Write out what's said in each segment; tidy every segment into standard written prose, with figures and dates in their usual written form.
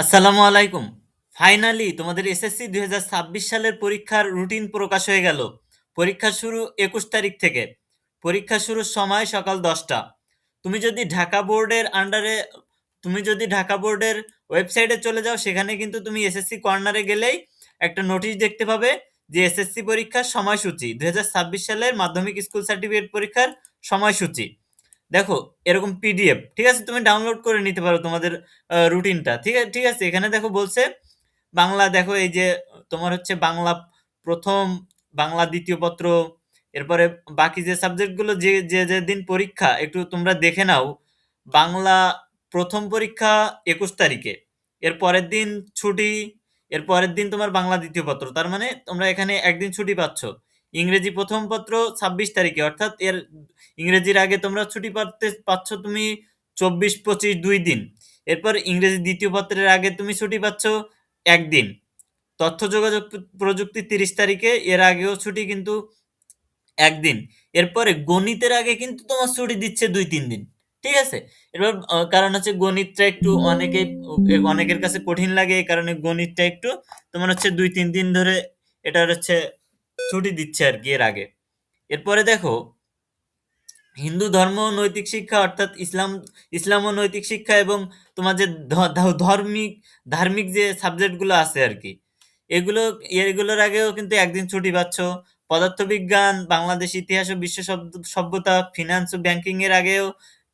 আসসালামু আলাইকুম। ফাইনালি তোমাদের এসএসসি ২০২৬ সালের পরীক্ষার রুটিন প্রকাশ হয়ে গেল। পরীক্ষা শুরু ২১ তারিখ থেকে। পরীক্ষা শুরুর সময় সকাল ১০টা। তুমি যদি ঢাকা বোর্ডের আন্ডারে তুমি যদি ঢাকা বোর্ডের ওয়েবসাইটে চলে যাও, সেখানে কিন্তু তুমি এসএসসি কর্নারে গেলেই একটা নোটিশ দেখতে পাবে যে এসএসসি পরীক্ষার সময়সূচি, ২০২৬ সালের মাধ্যমিক স্কুল সার্টিফিকেট পরীক্ষার সময়সূচি। দেখো, এরকম পিডিএফ, ঠিক আছে? তুমি ডাউনলোড করে নিতে পারো তোমাদের রুটিনটা। ঠিক আছে? এখানে দেখো বলছে বাংলা, দেখো এই যে তোমার হচ্ছে বাংলা প্রথম, বাংলা দ্বিতীয় পত্র, এরপরে বাকি যে সাবজেক্টগুলো যে দিন পরীক্ষা একটু তোমরা দেখে নাও। বাংলা প্রথম পরীক্ষা ২১ তারিখে, এর পরের দিন ছুটি, এর পরের দিন তোমার বাংলা দ্বিতীয় পত্র, তার মানে তোমরা এখানে একদিন ছুটি পাচ্ছ। ইংরেজি প্রথম পত্র ২৬ তারিখে, অর্থাৎ এর ইংরেজির আগে তোমরা ছুটি পাচ্ছ তুমি ২৪-২৫ ২ দিন। এরপর ইংরেজি দ্বিতীয় পত্রের আগে তুমি ছুটি পাচ্ছ একদিন। তথ্য যোগাযোগ প্রযুক্তি ৩০ তারিখে, এর আগেও ছুটি কিন্তু একদিন। এরপরে গণিতের আগে কিন্তু তোমার ছুটি দিচ্ছে ২-৩ দিন। ঠিক আছে? এবার কারণ হচ্ছে গণিতটা একটু অনেকের কাছে কঠিন লাগে, এই কারণে গণিতটা একটু তোমার হচ্ছে ২-৩ দিন ধরে এটার হচ্ছে ছুটি দিচ্ছে আরকি এর আগে। এরপরে দেখো, হিন্দু ধর্ম ও নৈতিক শিক্ষা, অর্থাৎ ইসলাম ও নৈতিক শিক্ষা, এবং তোমার যে ধার্মিক যে সাবজেক্টগুলো আছে আরকি, এগুলো এগুলোর আগেও কিন্তু একদিন ছুটি পাচ্ছ। পদার্থবিজ্ঞান, বাংলাদেশ ইতিহাস ও বিশ্ব সভ্যতা, ফিন্যান্স ও ব্যাংকিং এর আগেও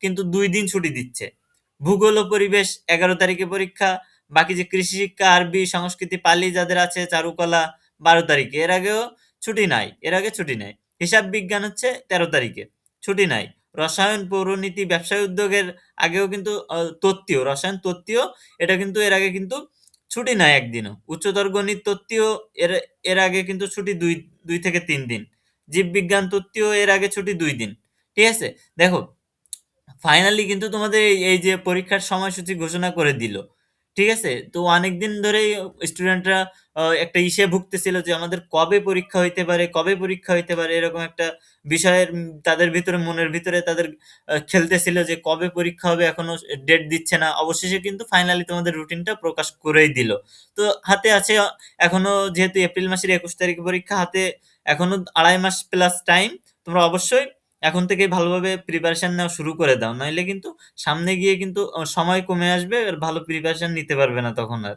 কিন্তু ২ দিন ছুটি দিচ্ছে। ভূগোল ও পরিবেশ ১১ তারিখে পরীক্ষা। বাকি যে কৃষি শিক্ষা, আরবি, সংস্কৃতি, পালি যাদের আছে, চারুকলা ১২ তারিখে। এর আগেও ছুটি নাই, এর আগে ছুটি নাই। হিসাব বিজ্ঞান হচ্ছে ১৩ তারিখে, ছুটি নাই। রসায়ন, পৌরনীতি, ব্যবসায় উদ্যোগের আগেও কিন্তু রসায়ন তত্ত্বীয়, এটা কিন্তু এর আগে কিন্তু ছুটি নাই একদিনও। উচ্চতর গণিত তত্ত্বীয়, এর এর আগে কিন্তু ছুটি ২ থেকে ৩ দিন। জীববিজ্ঞান তত্ত্বীয়, এর আগে ছুটি ২ দিন। ঠিক আছে? দেখো, ফাইনালি কিন্তু তোমাদের এই যে পরীক্ষার সময়সূচি ঘোষণা করে দিল। ঠিক আছে? তো অনেকদিন ধরেই স্টুডেন্টরা একটা ভুগতেছিল যে আমাদের কবে পরীক্ষা হইতে পারে, এরকম একটা বিষয়ের তাদের ভিতরে, মনের ভিতরে তাদের খেলতেছিল যে কবে পরীক্ষা হবে, এখনো ডেট দিচ্ছে না। অবশেষে কিন্তু ফাইনালি তোমাদের রুটিনটা প্রকাশ করেই দিল। তো হাতে আছে এখনো, যেহেতু এপ্রিল মাসের ২১ তারিখে পরীক্ষা, হাতে এখনো ২.৫ মাস প্লাস টাইম। তোমরা অবশ্যই এখন থেকেই ভালোভাবে প্রিপারেশন নেওয়া শুরু করে দাও। নইলে কিন্তু সামনে গিয়ে কিন্তু সময় কমে আসবে, আর ভালো প্রিপারেশন নিতে পারবে না তখন আর।